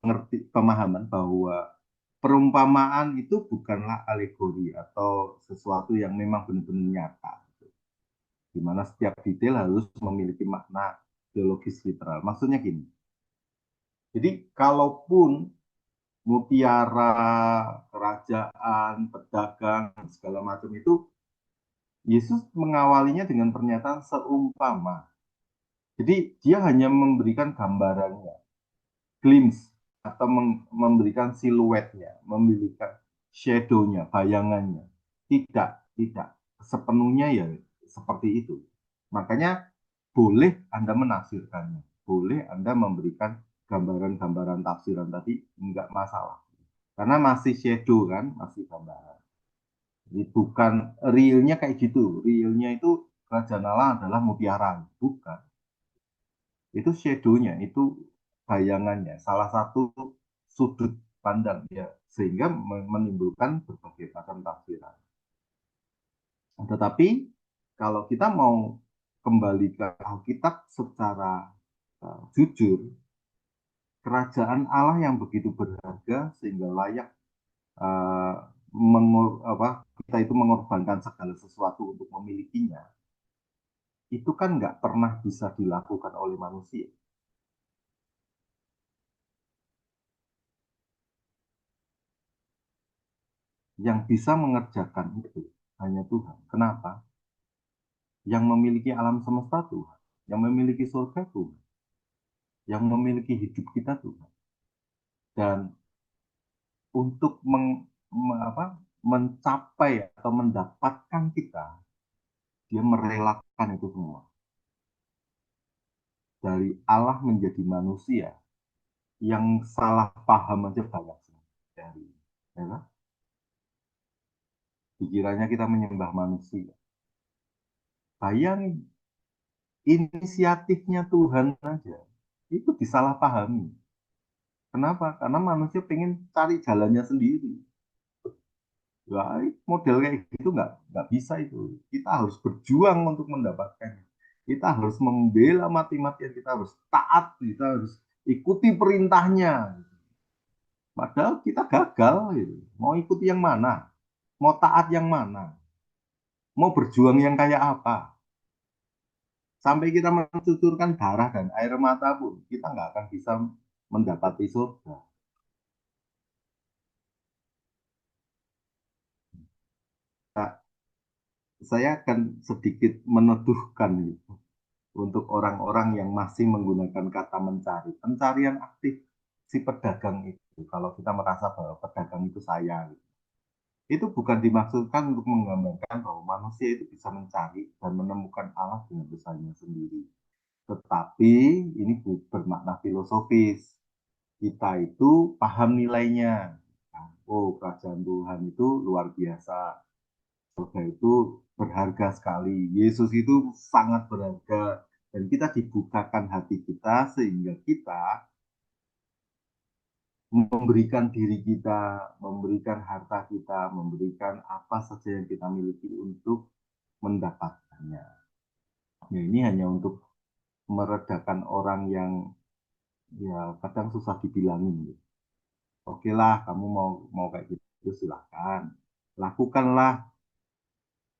ngerti pemahaman bahwa perumpamaan itu bukanlah alegori atau sesuatu yang memang benar-benar nyata. Di mana setiap detail harus memiliki makna teologis literal. Maksudnya gini, jadi kalaupun mutiara, kerajaan, pedagang, segala macam itu, Yesus mengawalinya dengan pernyataan seumpama. Jadi dia hanya memberikan gambarannya, glimpse, atau memberikan siluetnya, memberikan shadow-nya, bayangannya. Tidak, tidak sepenuhnya ya seperti itu. Makanya boleh Anda menafsirkannya, boleh Anda memberikan gambaran-gambaran tafsiran tadi, enggak masalah. Karena masih shadow kan, masih gambaran. Jadi bukan realnya kayak gitu. Realnya itu kerajaan Allah adalah mutiara, bukan. Itu shadow-nya, itu bayangannya, salah satu sudut pandang ya, sehingga menimbulkan berbagai macam tafsiran. Tetapi kalau kita mau kembali ke Alkitab secara jujur, kerajaan Allah yang begitu berharga sehingga layak uh, kita itu mengorbankan segala sesuatu untuk memilikinya, itu kan nggak pernah bisa dilakukan oleh manusia. Yang bisa mengerjakan itu hanya Tuhan. Kenapa? Yang memiliki alam semesta Tuhan, yang memiliki surga Tuhan, yang memiliki hidup kita Tuhan. Dan untuk mencapai atau mendapatkan kita, dia merelakan itu semua. Dari Allah menjadi manusia, yang salah paham aja banyak dari ya, pikirannya kita menyembah manusia. Bayangin, inisiatifnya Tuhan saja itu disalahpahami. Kenapa? Karena manusia pengen cari jalannya sendiri. Wah, model kayak gitu nggak bisa itu. Kita harus berjuang untuk mendapatkannya. Kita harus membela mati-matian, kita harus taat, kita harus ikuti perintahnya. Padahal kita gagal. Gitu. Mau ikuti yang mana? Mau taat yang mana? Mau berjuang yang kayak apa? Sampai kita mencucurkan darah dan air mata pun, kita nggak akan bisa mendapati surga. Nah, saya akan sedikit meneduhkan gitu, untuk orang-orang yang masih menggunakan kata mencari. Pencarian aktif si pedagang itu, kalau kita merasa bahwa pedagang itu saya, gitu, itu bukan dimaksudkan untuk menggambarkan bahwa manusia itu bisa mencari dan menemukan Allah dengan usahanya sendiri. Tetapi ini bermakna filosofis. Kita itu paham nilainya. Oh, kerajaan Tuhan itu luar biasa. Surga itu berharga sekali. Yesus itu sangat berharga. Dan kita dibukakan hati kita sehingga kita memberikan diri kita, memberikan harta kita, memberikan apa saja yang kita miliki untuk mendapatkannya. Ya, ini hanya untuk meredakan orang yang ya kadang susah dibilangin. Gitu. Oke lah, kamu mau mau kayak gitu silahkan. Lakukanlah,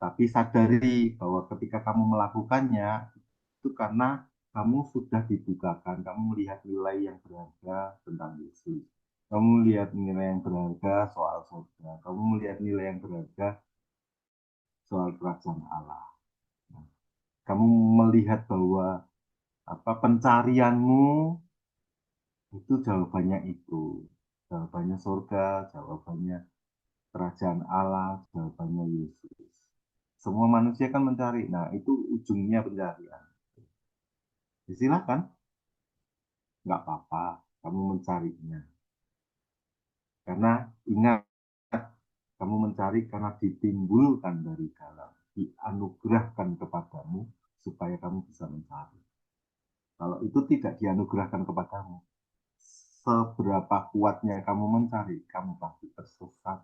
tapi sadari bahwa ketika kamu melakukannya, itu karena kamu sudah dibukakan, kamu melihat nilai yang berharga tentang Yesus. Kamu melihat nilai yang berharga soal surga. Kamu melihat nilai yang berharga soal kerajaan Allah. Kamu melihat bahwa apa pencarianmu itu jawabannya itu. Jawabannya surga, jawabannya kerajaan Allah, jawabannya Yesus. Semua manusia kan mencari. Nah, itu ujungnya pencarian. Ya, silakan, nggak apa-apa. Kamu mencarinya. Karena ingat, kamu mencari karena ditimbulkan dari dalam. Dianugerahkan kepadamu supaya kamu bisa mencari. Kalau itu tidak dianugerahkan kepadamu, seberapa kuatnya kamu mencari, kamu pasti tersesat.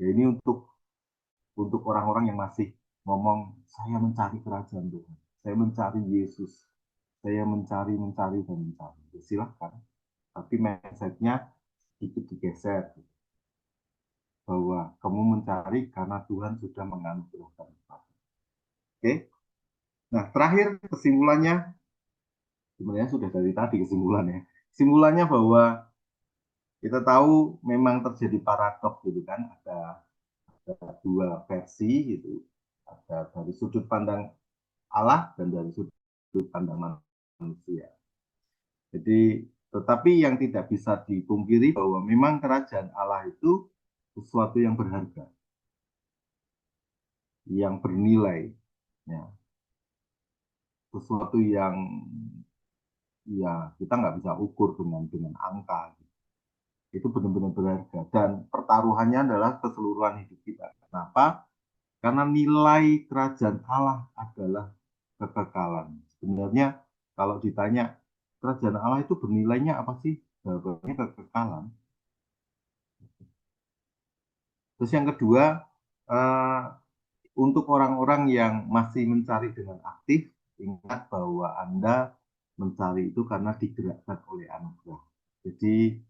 Ya, ini untuk orang-orang yang masih ngomong, saya mencari kerajaan Tuhan, saya mencari Yesus, saya mencari, mencari, dan mencari. Ya, silahkan. Tapi mindsetnya sedikit digeser. Bahwa kamu mencari karena Tuhan sudah menganugerahkan. Oke? Nah, terakhir kesimpulannya, sebenarnya sudah dari tadi kesimpulannya. Kesimpulannya bahwa kita tahu memang terjadi paradoks gitu kan, ada dua versi gitu. Ada dari sudut pandang Allah dan dari sudut pandang manusia. Jadi, tetapi yang tidak bisa dipungkiri bahwa memang kerajaan Allah itu sesuatu yang berharga, yang bernilai, ya, sesuatu yang ya kita nggak bisa ukur dengan angka. Itu benar-benar berharga dan pertaruhannya adalah keseluruhan hidup kita. Kenapa? Karena nilai kerajaan Allah adalah kekekalan. Sebenarnya kalau ditanya kerajaan Allah itu bernilainya apa sih? Jawabannya kekekalan. Terus yang kedua, eh, untuk orang-orang yang masih mencari dengan aktif, ingat bahwa Anda mencari itu karena digerakkan oleh anugerah. Jadi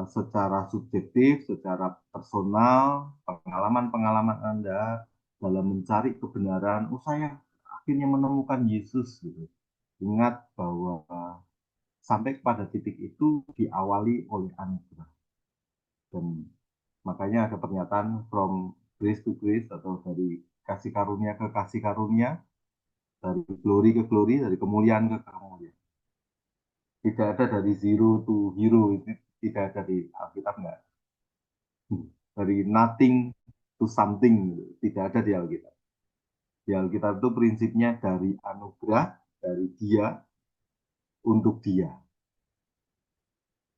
secara subjektif, secara personal, pengalaman-pengalaman Anda dalam mencari kebenaran, oh saya akhirnya menemukan Yesus gitu. Ingat bahwa sampai pada titik itu diawali oleh anugerah. Dan makanya ada pernyataan from grace to grace atau dari kasih karunia ke kasih karunia, dari glory ke glory, dari kemuliaan ke kemuliaan. Tidak ada dari zero to hero, itu tidak ada di Alkitab, enggak. Dari nothing to something, tidak ada di Alkitab. Di Alkitab itu prinsipnya dari anugerah, dari dia, untuk dia,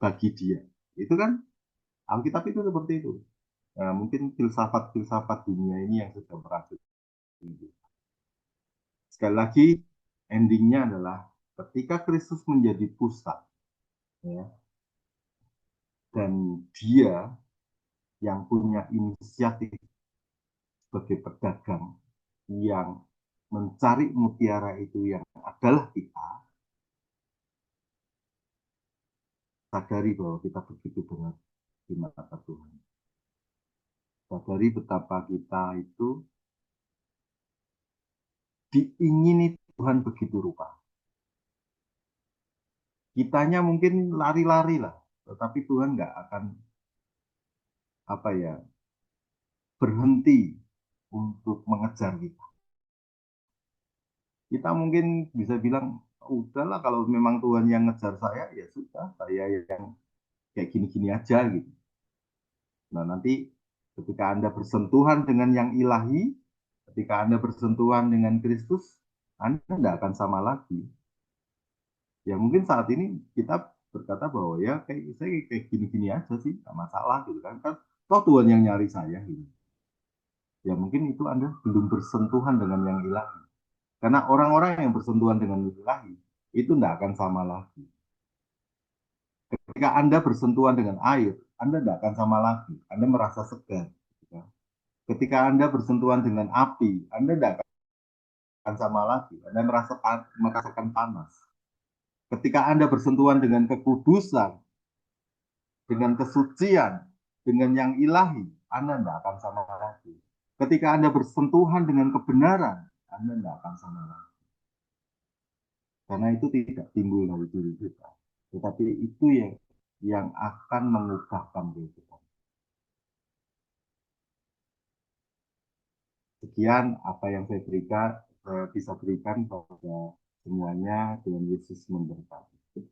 bagi dia. Itu kan Alkitab itu seperti itu. Nah, mungkin filsafat-filsafat dunia ini yang sudah berhasil. Sekali lagi, endingnya adalah ketika Kristus menjadi pusat, ya, dan dia yang punya inisiatif sebagai pedagang yang mencari mutiara itu yang adalah kita, sadari bahwa kita begitu berat di mata Tuhan. Sadari betapa kita itu diingini Tuhan begitu rupa. Kitanya mungkin lari-lari lah, tetapi Tuhan nggak akan apa ya berhenti untuk mengejar kita. Kita mungkin bisa bilang, udahlah kalau memang Tuhan yang ngejar saya, ya sudah, saya yang kayak gini-gini aja gitu. Nah nanti ketika Anda bersentuhan dengan yang ilahi, ketika Anda bersentuhan dengan Kristus, Anda tidak akan sama lagi. Ya mungkin saat ini kita berkata bahwa ya kayak saya kayak gini-gini aja sih, nggak masalah gitu kan. Kan toh Tuhan yang nyari saya gitu. Ya mungkin itu Anda belum bersentuhan dengan yang ilahi. Karena orang-orang yang bersentuhan dengan ilahi itu tidak akan sama lagi. Ketika Anda bersentuhan dengan air, Anda tidak akan sama lagi. Anda merasa segar. Gitu. Ketika Anda bersentuhan dengan api, Anda tidak akan sama lagi. Anda merasakan panas. Ketika Anda bersentuhan dengan kekudusan, dengan kesucian, dengan yang ilahi, Anda tidak akan sama lagi. Ketika Anda bersentuhan dengan kebenaran, Anda tidak akan sama lagi. Karena itu tidak timbul dari diri kita. Tetapi itu yang akan mengubahkan diri kita. Sekian apa yang saya bisa berikan pada semuanya dengan Yesus memberkati.